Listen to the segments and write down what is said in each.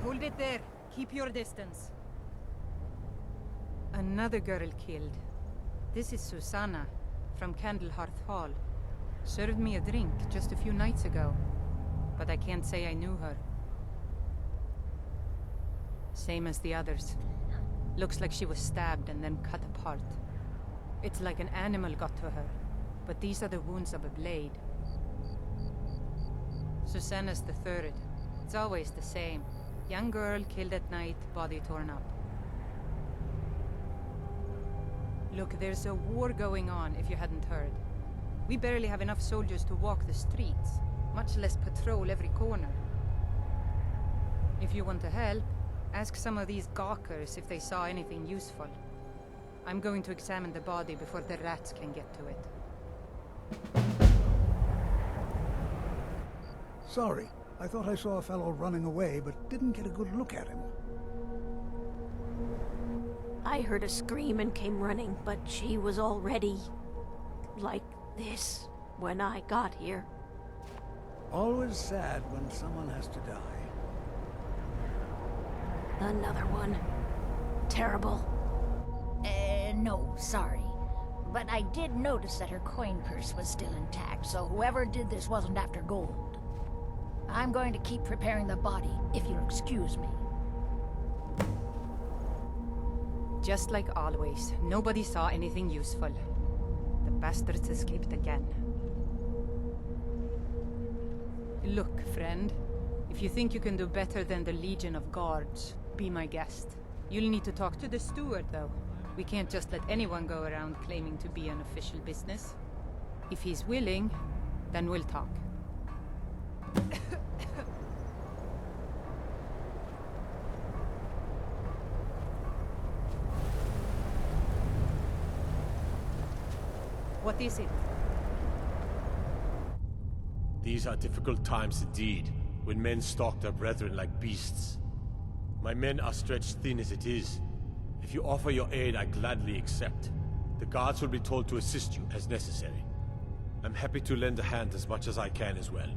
Hold it there. Keep your distance. Another girl killed. This is Susanna, from Candlehearth Hall. Served me a drink just a few nights ago, but I can't say I knew her. Same as the others. Looks like she was stabbed and then cut apart. It's like an animal got to her, but these are the wounds of a blade. Susanna's the third. It's always the same. Young girl killed at night, body torn up. Look, there's a war going on, if you hadn't heard. We barely have enough soldiers to walk the streets, much less patrol every corner. If you want to help, ask some of these gawkers if they saw anything useful. I'm going to examine the body before the rats can get to it. Sorry, I thought I saw a fellow running away, but didn't get a good look at him. I heard a scream and came running, but she was already... like this, when I got here. Always sad when someone has to die. Another one. Terrible. No, sorry. But I did notice that her coin purse was still intact, so whoever did this wasn't after gold. I'm going to keep preparing the body, if you'll excuse me. Just like always, nobody saw anything useful. The bastards escaped again. Look, friend. If you think you can do better than the Legion of Guards, be my guest. You'll need to talk to the steward, though. We can't just let anyone go around claiming to be an official business. If he's willing, then we'll talk. What is it? These are difficult times indeed, when men stalk their brethren like beasts. My men are stretched thin as it is. If you offer your aid, I gladly accept. The guards will be told to assist you as necessary. I'm happy to lend a hand as much as I can as well.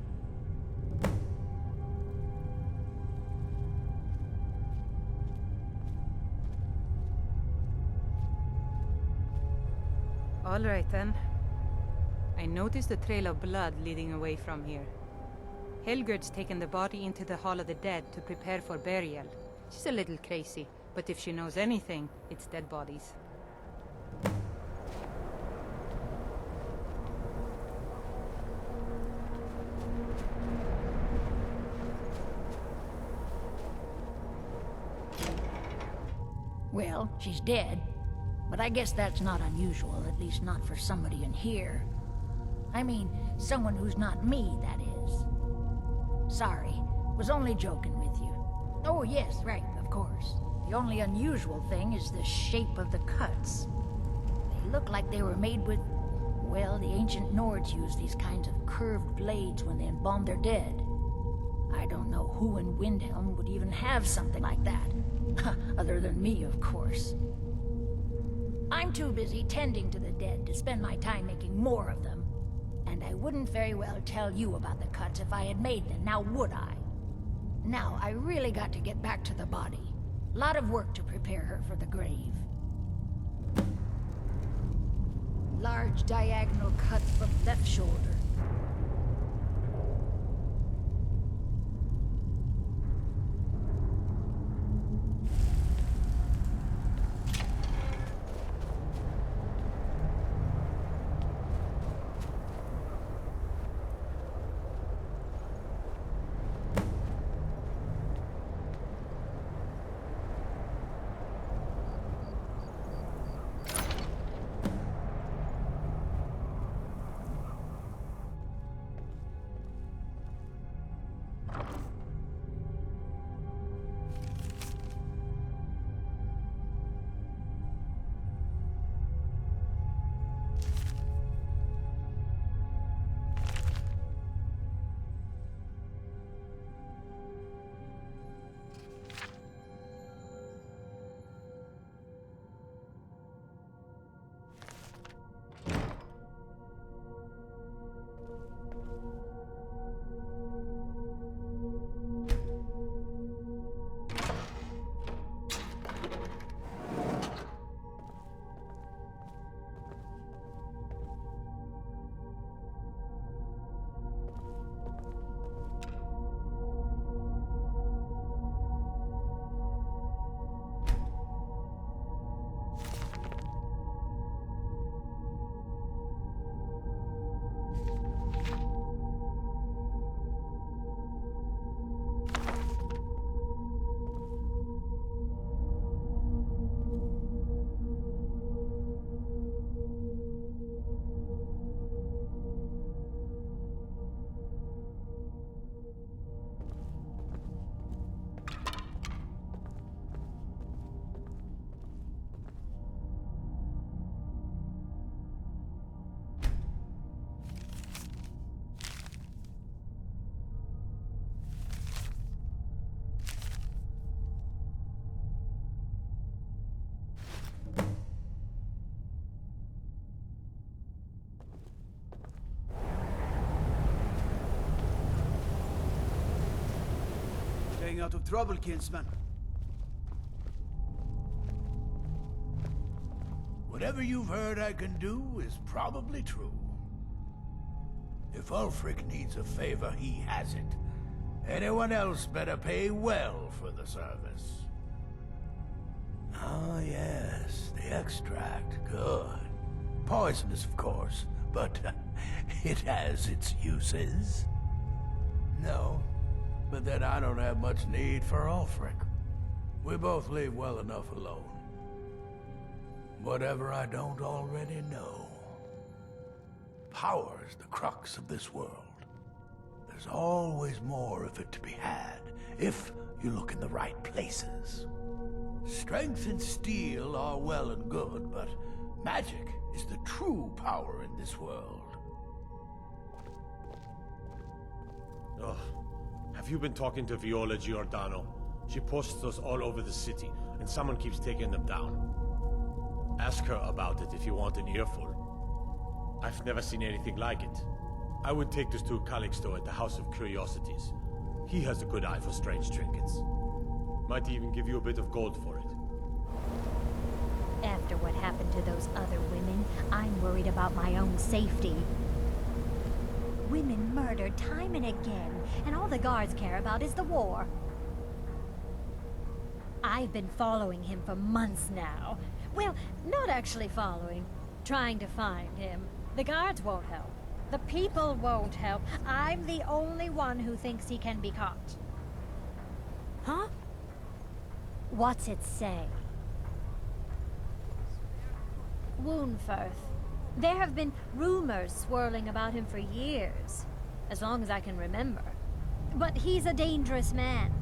All right, then. I noticed a trail of blood leading away from here. Helgerd's taken the body into the Hall of the Dead to prepare for burial. She's a little crazy, but if she knows anything, it's dead bodies. Well, she's dead. But I guess that's not unusual, at least not for somebody in here. I mean, someone who's not me, that is. Sorry, was only joking with you. Oh yes, right, of course. The only unusual thing is the shape of the cuts. They look like they were made with... well, the ancient Nords used these kinds of curved blades when they embalmed their dead. I don't know who in Windhelm would even have something like that. Other than me, of course. I'm too busy tending to the dead to spend my time making more of them. And I wouldn't very well tell you about the cuts if I had made them, now would I? Now, I really got to get back to the body. Lot of work to prepare her for the grave. Large diagonal cut from left shoulder. Staying out of trouble, kinsman. Whatever you've heard I can do is probably true. If Ulfric needs a favor, he has it. Anyone else better pay well for the service. Ah, yes, the extract. Good. Poisonous, of course, but it has its uses. No, but then I don't have much need for Ulfric. We both leave well enough alone. Whatever I don't already know. Power's the crux of this world. There's always more of it to be had, if you look in the right places. Strength and steel are well and good, but magic is the true power in this world. Oh, have you been talking to Viola Giordano? She posts those all over the city, and someone keeps taking them down. Ask her about it if you want an earful. I've never seen anything like it. I would take this to Calixto at the House of Curiosities. He has a good eye for strange trinkets. Might even give you a bit of gold for it. After what happened to those other women, I'm worried about my own safety. Women murdered time and again, and all the guards care about is the war. I've been following him for months now. Well, not actually following. Trying to find him. The guards won't help. The people won't help. I'm the only one who thinks he can be caught. Huh? What's it say? Woundfirth. There have been rumors swirling about him for years. As long as I can remember. But he's a dangerous man.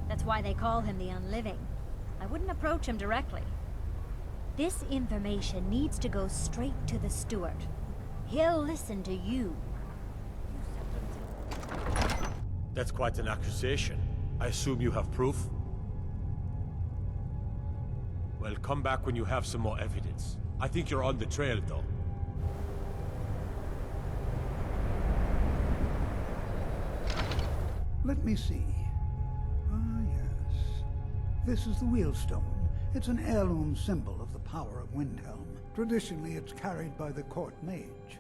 That's why they call him the Unliving. I wouldn't approach him directly. This information needs to go straight to the steward. He'll listen to you. That's quite an accusation. I assume you have proof? Well, come back when you have some more evidence. I think you're on the trail, though. Let me see. Ah, yes. This is the Wheelstone. It's an heirloom symbol of the power of Windhelm. Traditionally, it's carried by the court mage.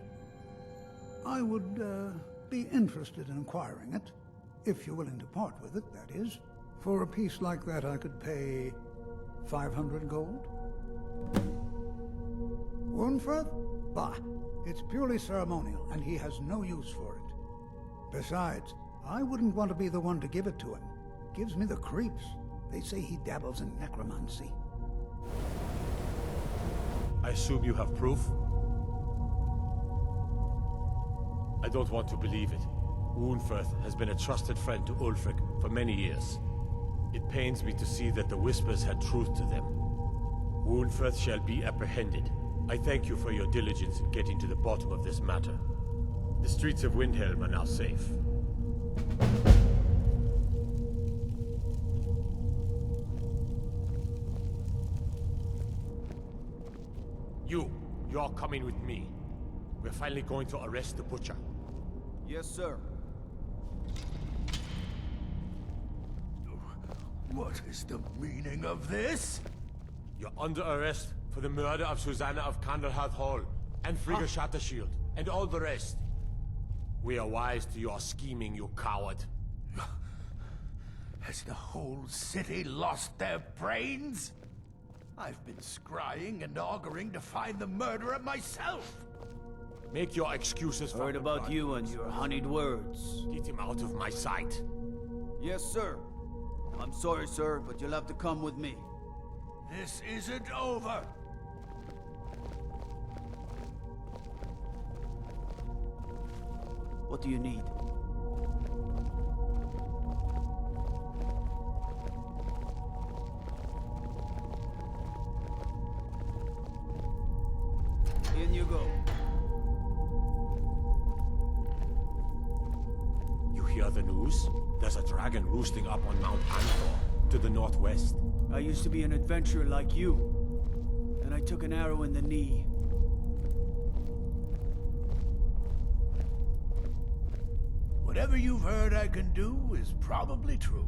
I would, be interested in acquiring it. If you're willing to part with it, that is. For a piece like that, I could pay 500 gold. Woundfirth? Bah, it's purely ceremonial, and he has no use for it. Besides, I wouldn't want to be the one to give it to him. Gives me the creeps. They say he dabbles in necromancy. I assume you have proof? I don't want to believe it. Woundfirth has been a trusted friend to Ulfric for many years. It pains me to see that the Whispers had truth to them. Woundfirth shall be apprehended. I thank you for your diligence in getting to the bottom of this matter. The streets of Windhelm are now safe. You're coming with me. We're finally going to arrest the butcher. Yes, sir. What is the meaning of this? You're under arrest for the murder of Susanna of Candlehearth Hall, and Frigga Shattershield, and all the rest. We are wise to your scheming, you coward. Has the whole city lost their brains? I've been scrying and auguring to find the murderer myself. Make your excuses for Heard about you and your honeyed words. Get him out of my sight. Yes, sir. I'm sorry, sir, but you'll have to come with me. This isn't over. What do you need? In you go. You hear the news? There's a dragon roosting up on Mount Anthor, to the northwest. I used to be an adventurer like you. And I took an arrow in the knee. Whatever you've heard I can do is probably true.